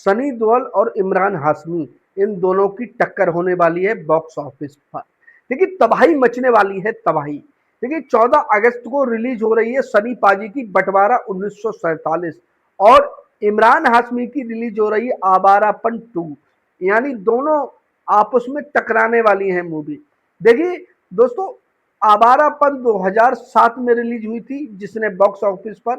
सनी देओल और इमरान हाशमी, इन दोनों की टक्कर होने वाली है बॉक्स ऑफिस पर। देखिए तबाही मचने वाली है, तबाही। देखिए 14 अगस्त को रिलीज हो रही है सनी पाजी की बंटवारा 1947 और इमरान हाशमी की रिलीज हो रही है आवारापन 2। यानी दोनों आपस में टकराने वाली हैं मूवी। देखिए दोस्तों, आवारापन 2007 में रिलीज हुई थी जिसने बॉक्स ऑफिस पर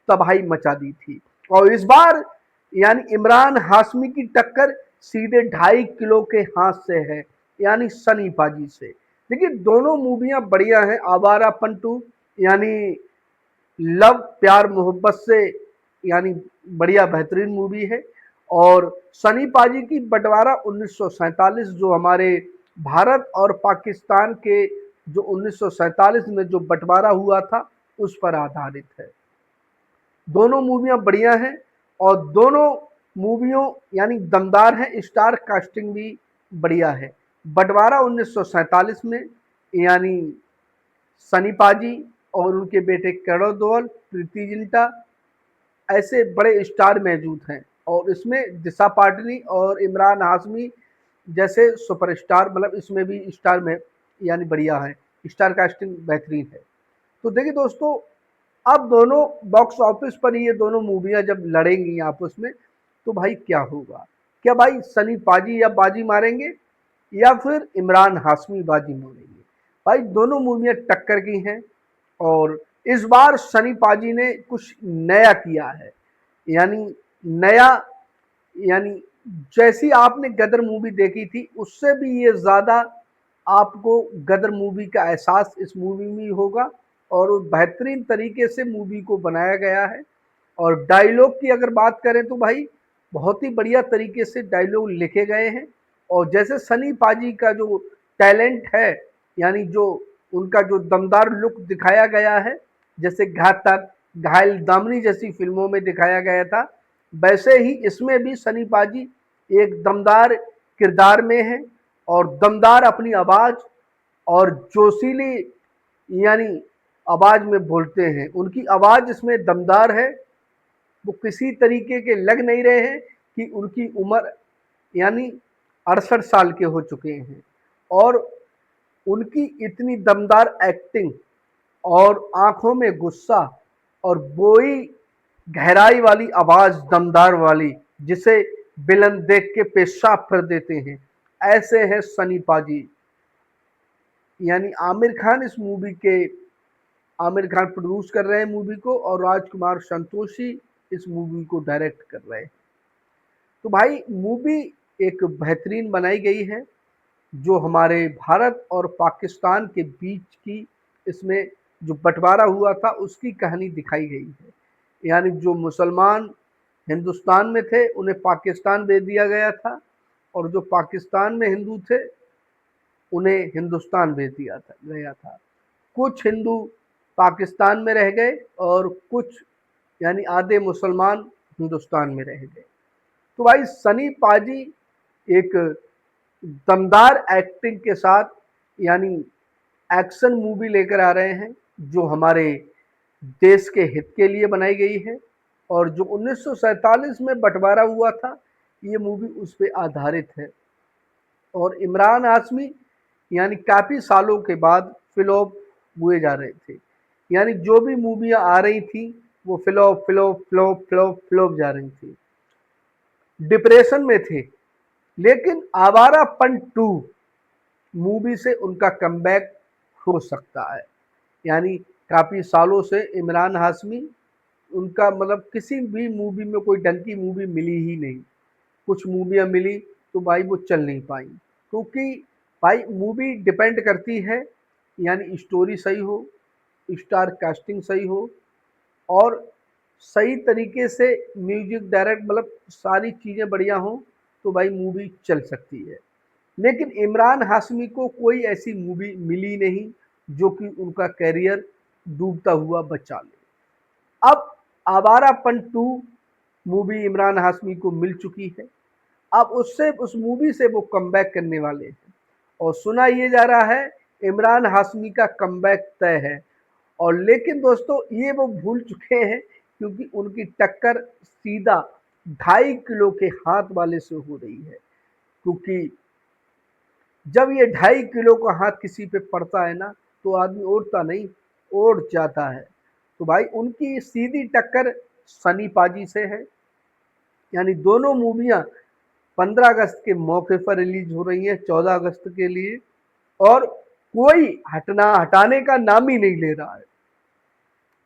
तबाही मचा दी थी। और इस बार यानी इमरान हाशमी की टक्कर सीधे 2.5 किलो के हाथ से है, यानी सनी पाजी से। देखिए दोनों मूवियां बढ़िया हैं। आवारापन 2 यानी लव प्यार मोहब्बत से यानी बढ़िया बेहतरीन मूवी है। और सनी पाजी की बंटवारा 1947 जो हमारे भारत और पाकिस्तान के जो 1947 में जो बंटवारा हुआ था उस पर आधारित है। दोनों मूवियां बढ़िया हैं और दोनों मूवियों यानी दमदार हैं। स्टार कास्टिंग भी बढ़िया है। बंटवारा 1947 में यानी सनी पाजी और उनके बेटे करण देओल, प्रीति जिंटा ऐसे बड़े स्टार मौजूद हैं। और इसमें दिशा पाटनी और इमरान हाशमी जैसे सुपरस्टार, मतलब इसमें भी स्टार में यानी बढ़िया है। स्टार कास्टिंग बेहतरीन है। तो देखिए दोस्तों, अब दोनों बॉक्स ऑफिस पर ये दोनों मूवियां जब लड़ेंगी आपस में तो भाई क्या होगा? क्या भाई सनी पाजी या बाजी मारेंगे या फिर इमरान हाशमी बाजी मारेंगे? भाई दोनों मूवियां टक्कर की हैं और इस बार सनी पाजी ने कुछ नया किया है। यानी नया यानी जैसी आपने गदर मूवी देखी थी उससे भी ये ज़्यादा आपको गदर मूवी का एहसास इस मूवी में होगा। और बेहतरीन तरीके से मूवी को बनाया गया है। और डायलॉग की अगर बात करें तो भाई बहुत ही बढ़िया तरीके से डायलॉग लिखे गए हैं। और जैसे सनी पाजी का जो टैलेंट है, यानी जो उनका जो दमदार लुक दिखाया गया है, जैसे घातक, घायल, दामनी जैसी फिल्मों में दिखाया गया था, वैसे ही इसमें भी सनी पाजी एक दमदार किरदार में है। और दमदार अपनी आवाज़ और जोशीली यानी आवाज़ में बोलते हैं। उनकी आवाज़ इसमें दमदार है। वो किसी तरीके के लग नहीं रहे हैं कि उनकी उम्र यानी 68 साल के हो चुके हैं। और उनकी इतनी दमदार एक्टिंग और आंखों में गुस्सा और वही गहराई वाली आवाज़ दमदार वाली जिसे विलन देख के पेशाब कर देते हैं, ऐसे हैं सनी पाजी। यानी आमिर खान प्रोड्यूस कर रहे हैं मूवी को और राजकुमार संतोषी इस मूवी को डायरेक्ट कर रहे हैं। तो भाई मूवी एक बेहतरीन बनाई गई है जो हमारे भारत और पाकिस्तान के बीच की इसमें जो बंटवारा हुआ था उसकी कहानी दिखाई गई है। यानी जो मुसलमान हिंदुस्तान में थे उन्हें पाकिस्तान भेज दिया गया था और जो पाकिस्तान में हिंदू थे उन्हें हिंदुस्तान भेज दिया गया था। कुछ हिंदू पाकिस्तान में रह गए और कुछ यानी आधे मुसलमान हिंदुस्तान में रह गए। तो भाई सनी पाजी एक दमदार एक्टिंग के साथ यानी एक्शन मूवी लेकर आ रहे हैं जो हमारे देश के हित के लिए बनाई गई है। और जो 1947 में बंटवारा हुआ था ये मूवी उस पर आधारित है। और इमरान हाशमी यानी काफ़ी सालों के बाद फ्लॉप हुए जा रहे थे। यानी जो भी मूवियाँ आ रही थी वो flop flop flop flop flop जा रही थी, डिप्रेशन में थे। लेकिन आवारापन 2 मूवी से उनका कमबैक हो सकता है। यानी काफ़ी सालों से इमरान हाशमी उनका मतलब किसी भी मूवी में कोई ढंग की मूवी मिली ही नहीं। कुछ मूवियाँ मिली तो भाई वो चल नहीं पाई क्योंकि भाई मूवी डिपेंड करती है यानी स्टोरी सही हो, स्टार कास्टिंग सही हो और सही तरीके से म्यूजिक डायरेक्ट, मतलब सारी चीज़ें बढ़िया हों तो भाई मूवी चल सकती है। लेकिन इमरान हाशमी को कोई ऐसी मूवी मिली नहीं जो कि उनका करियर डूबता हुआ बचा ले। अब आवारापन 2 मूवी इमरान हाशमी को मिल चुकी है। अब उस मूवी से वो कमबैक करने वाले हैं और सुना ये जा रहा है इमरान हाशमी का कमबैक तय है। और लेकिन दोस्तों ये वो भूल चुके हैं क्योंकि उनकी टक्कर सीधा 2.5 किलो के हाथ वाले से हो रही है, क्योंकि जब ये 2.5 किलो का हाथ किसी पे पड़ता है ना, तो आदमी उड़ता नहीं, उड़ जाता है। तो भाई उनकी सीधी टक्कर सनी पाजी से है। यानी दोनों मूवियां 15 अगस्त के मौके पर रिलीज हो रही हैं, 14 अगस्त के लिए, और कोई हटाने का नाम ही नहीं ले रहा है।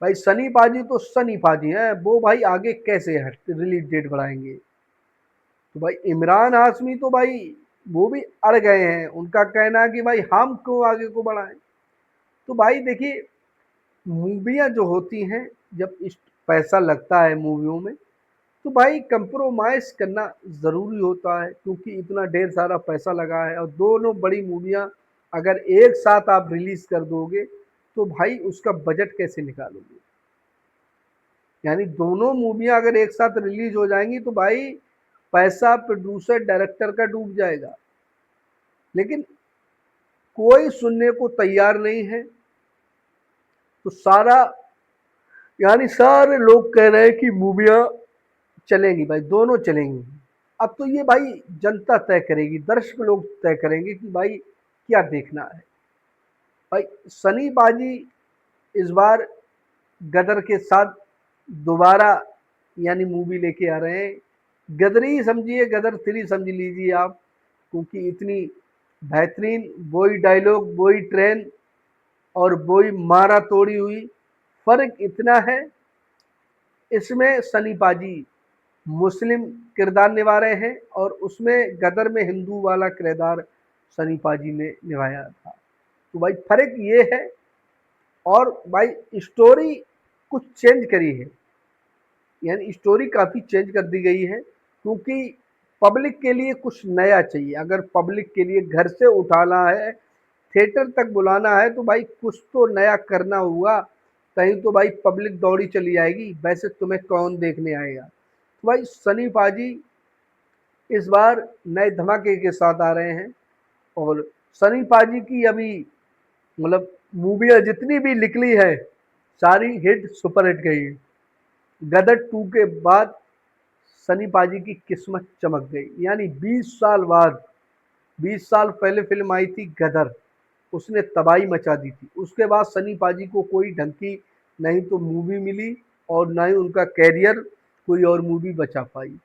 भाई सनी पाजी तो सनी पाजी हैं, वो भाई आगे कैसे रिलीज डेट बढ़ाएंगे। तो भाई इमरान हाशमी तो भाई वो भी अड़ गए हैं, उनका कहना है कि भाई हम क्यों आगे को बढ़ाएं। तो भाई देखिए, मूवियाँ जो होती हैं, जब इस पैसा लगता है मूवियों में, तो भाई कंप्रोमाइज़ करना ज़रूरी होता है, क्योंकि इतना ढेर सारा पैसा लगा है, और दोनों बड़ी मूवियाँ अगर एक साथ आप रिलीज़ कर दोगे, तो भाई उसका बजट कैसे निकालोगे। यानी दोनों मूवियाँ अगर एक साथ रिलीज़ हो जाएंगी, तो भाई पैसा प्रोड्यूसर डायरेक्टर का डूब जाएगा। लेकिन कोई सुनने को तैयार नहीं है। तो सारे लोग कह रहे हैं कि मूवियाँ चलेंगी भाई, दोनों चलेंगी। अब तो ये भाई जनता तय करेगी, दर्शक लोग तय करेंगे कि भाई क्या देखना है। भाई सनी पाजी इस बार गदर के साथ दोबारा यानी मूवी लेके आ रहे हैं। गदर ही समझिए, गदर 3 समझ लीजिए आप, क्योंकि इतनी बेहतरीन, वही डायलॉग, वही ट्रेन और वही मारा तोड़ी हुई। फर्क इतना है, इसमें सनी पाजी मुस्लिम किरदार निभा रहे हैं, और उसमें गदर में हिंदू वाला किरदार सनी पाजी ने निभाया था। तो भाई फर्क ये है। और भाई स्टोरी कुछ चेंज करी है, यानी स्टोरी काफ़ी चेंज कर दी गई है, क्योंकि पब्लिक के लिए कुछ नया चाहिए। अगर पब्लिक के लिए घर से उठाना है, थिएटर तक बुलाना है, तो भाई कुछ तो नया करना होगा, कहीं तो भाई पब्लिक दौड़ी चली आएगी, वैसे तुम्हें कौन देखने आएगा। तो भाई सनी पाजी इस बार नए धमाके के साथ आ रहे हैं, और सनी पाजी की अभी मतलब मूवियाँ जितनी भी निकली है, सारी हिट सुपर हिट गई। गदर 2 के बाद सनी पाजी की किस्मत चमक गई। यानी 20 साल बाद, 20 साल पहले फिल्म आई थी गदर, उसने तबाही मचा दी थी। उसके बाद सनी पाजी को कोई ढंग की नहीं तो मूवी मिली, और ना ही उनका कैरियर कोई और मूवी बचा पाई।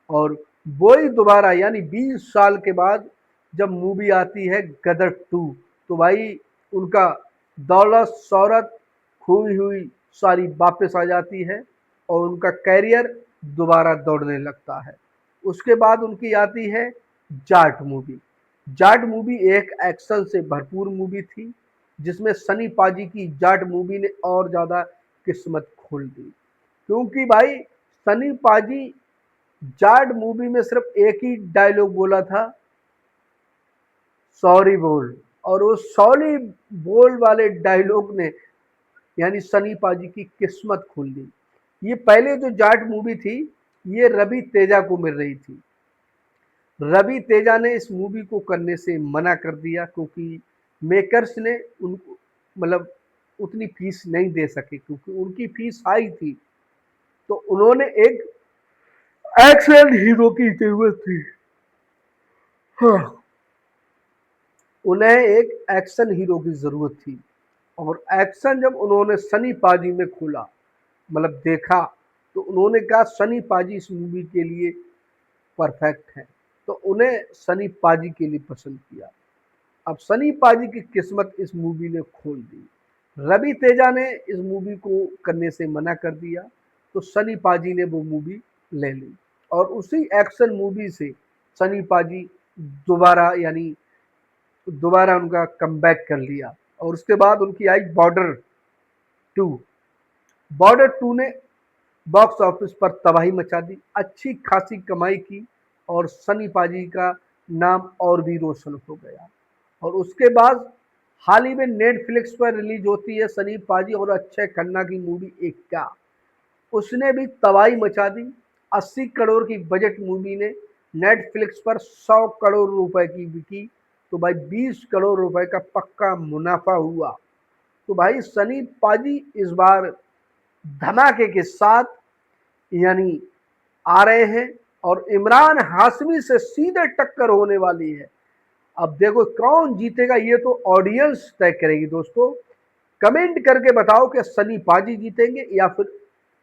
और वही दोबारा यानी 20 साल के बाद जब मूवी आती है गदर 2, तो भाई उनका दौलत शौहरत खोई हुई सारी वापस आ जाती है, और उनका कैरियर दोबारा दौड़ने लगता है। उसके बाद उनकी आती है जाट मूवी। जाट मूवी एक एक्शन से भरपूर मूवी थी, जिसमें सनी पाजी की जाट मूवी ने और ज़्यादा किस्मत खोल दी, क्योंकि भाई सनी पाजी जाट मूवी में सिर्फ एक ही डायलॉग बोला था, सॉरी बोल। और वो सॉरी बोल वाले डायलॉग ने यानी सनी पाजी की किस्मत खोल दी। ये पहले जो जाट मूवी थी, ये रवि तेजा को मिल रही थी। रवि तेजा ने इस मूवी को करने से मना कर दिया, क्योंकि मेकर्स ने उनको मतलब उतनी फीस नहीं दे सके, क्योंकि उनकी फीस हाई थी। तो उन्होंने एक एक्शन हीरो की जरूरत थी। हाँ, उन्हें एक एक्शन हीरो की ज़रूरत थी, और एक्शन जब उन्होंने सनी पाजी में खोला, मतलब देखा, तो उन्होंने कहा सनी पाजी इस मूवी के लिए परफेक्ट है। तो उन्हें सनी पाजी के लिए पसंद किया। अब सनी पाजी की किस्मत इस मूवी ने खोल दी। रवि तेजा ने इस मूवी को करने से मना कर दिया, तो सनी पाजी ने वो मूवी ले ली, और उसी एक्शन मूवी से सनी पाजी दोबारा यानी दोबारा उनका कमबैक कर लिया। और उसके बाद उनकी आई बॉर्डर 2। बॉर्डर 2 ने बॉक्स ऑफिस पर तबाही मचा दी, अच्छी खासी कमाई की, और सनी पाजी का नाम और भी रोशन हो गया। और उसके बाद हाल ही में नेटफ्लिक्स पर रिलीज होती है सनी पाजी और अक्षय खन्ना की मूवी एक्का। उसने भी तबाही मचा दी। 80 करोड़ की बजट मूवी ने नेटफ्लिक्स पर 100 करोड़ रुपए की बिकी, तो भाई 20 करोड़ रुपए का पक्का मुनाफा हुआ। तो भाई सनी पाजी इस बार धमाके के साथ यानी आ रहे हैं और इमरान हाशमी से सीधे टक्कर होने वाली है। अब देखो कौन जीतेगा ये तो ऑडियंस तय करेगी दोस्तों। कमेंट करके बताओ कि सनी पाजी जीतेंगे या फिर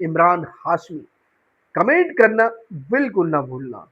इमरान हाशमी। कमेंट करना बिल्कुल ना भूलना।